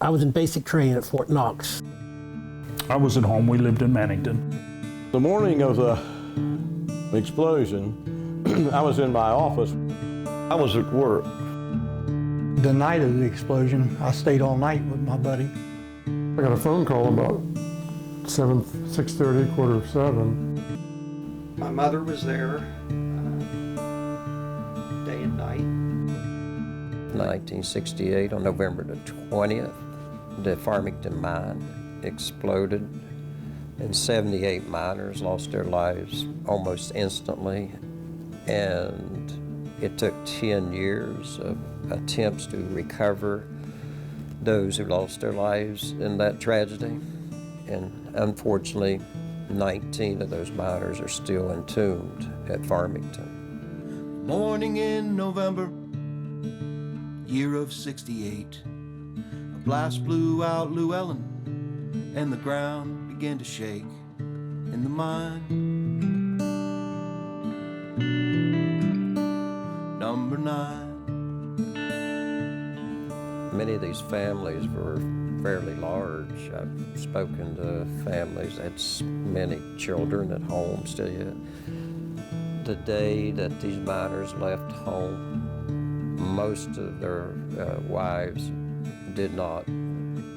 I was in basic training at Fort Knox. I was at home. We lived in Mannington. The morning of the explosion, I was in my office. I was at work. The night of the explosion, I stayed all night with my buddy. I got a phone call about 6:30, 6:45. My mother was there day and night. 1968, on November the 20th, the Farmington mine exploded, and 78 miners lost their lives almost instantly. And it took 10 years of attempts to recover those who lost their lives in that tragedy. And unfortunately, 19 of those miners are still entombed at Farmington. Morning in November, year of 68, a blast blew out Llewellyn, and the ground began to shake in the mine. Number 9. Many of these families were fairly large. I've spoken to families that had many children at home still yet. The day that these miners left home, most of their wives did not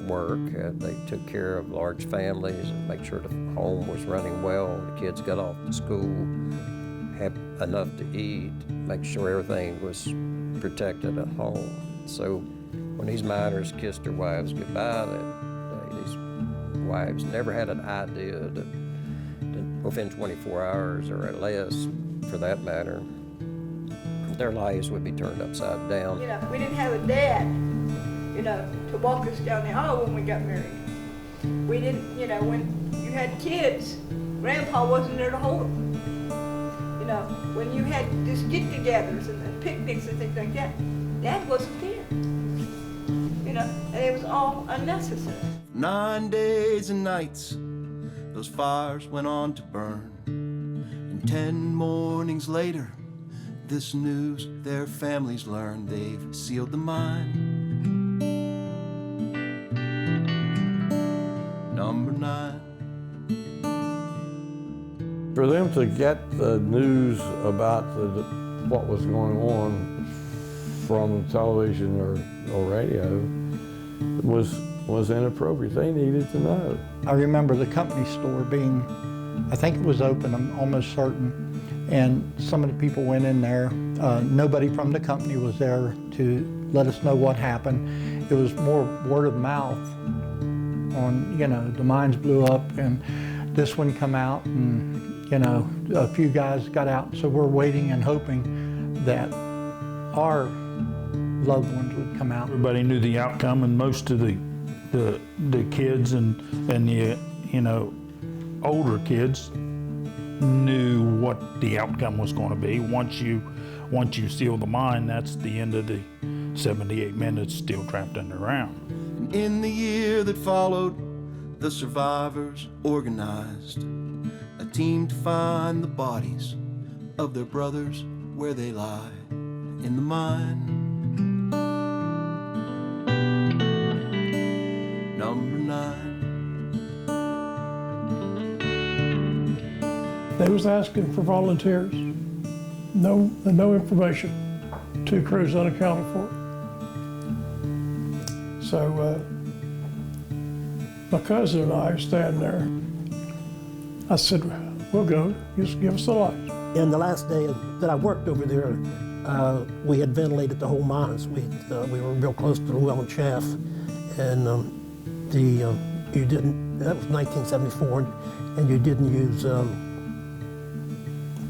work. They took care of large families and make sure the home was running well. The kids got off to school, had enough to eat, make sure everything was protected at home. So when these miners kissed their wives goodbye that day, these wives never had an idea that within 24 hours or less, for that matter, their lives would be turned upside down. You know, we didn't have a dad, you know, to walk us down the aisle when we got married. We didn't, you know, when you had kids, Grandpa wasn't there to hold them. You know, when you had just get-togethers and picnics and things like that, Dad wasn't there. You know, and it was all unnecessary. 9 days and nights, those fires went on to burn. And 10 mornings later, this news their families learned: they've sealed the mine. Number 9. For them to get the news about what was going on from television or radio was inappropriate. They needed to know. I remember the company store being, I think it was open, I'm almost certain, and some of the people went in there. Nobody from the company was there to let us know what happened. It was more word of mouth on, you know, the mines blew up and this one come out, and, you know, a few guys got out. So we're waiting and hoping that our loved ones would come out. Everybody knew the outcome, and most of the kids and the, you know, older kids knew what the outcome was going to be. Once you seal the mine, that's the end of the 78 men that's still trapped underground. And in the year that followed, the survivors organized a team to find the bodies of their brothers where they lie in the mine. Number 9. They was asking for volunteers. No information. 2 crews unaccounted for. So my cousin and I are standing there. I said, we'll go, just give us the light. And the last day that I worked over there, we had ventilated the whole mines. We were real close to the Llewellyn shaft, and you didn't. That was 1974, and you didn't use. The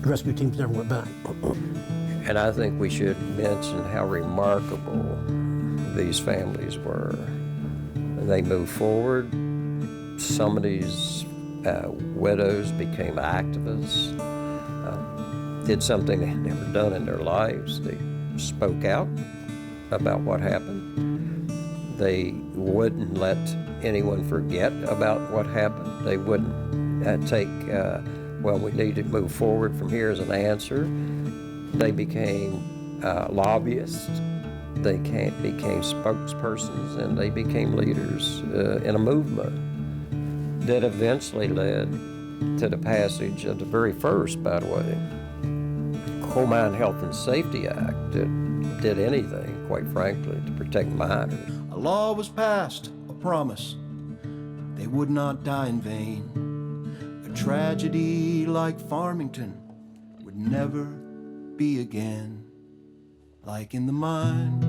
rescue teams never went back. And I think we should mention how remarkable these families were. They moved forward. Some of these widows became activists, did something they'd never done in their lives. They spoke out about what happened. They wouldn't let anyone forget about what happened. They wouldn't take, well, we need to move forward from here as an answer. They became lobbyists became spokespersons, and they became leaders in a movement that eventually led to the passage of the very first, by the way, Coal Mine Health and Safety Act that did anything, quite frankly, to protect miners. A law was passed, a promise they would not die in vain. A tragedy like Farmington would never be again. Like in the mine,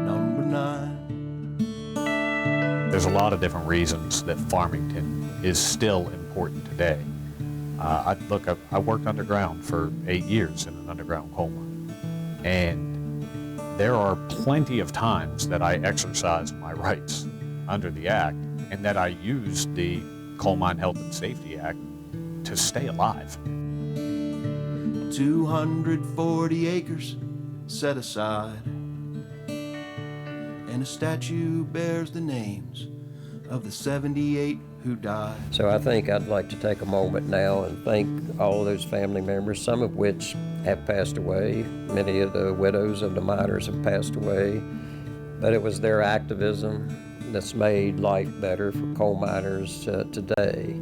number 9. There's a lot of different reasons that Farmington is still important today. I worked underground for 8 years in an underground coal mine, and there are plenty of times that I exercised my rights under the Act and that I used the Coal Mine Health and Safety Act to stay alive. 240 acres set aside, and a statue bears the names of the 78 who died. So I think I'd like to take a moment now and thank all of those family members, some of which have passed away. Many of the widows of the miners have passed away, but it was their activism that's made life better for coal miners today.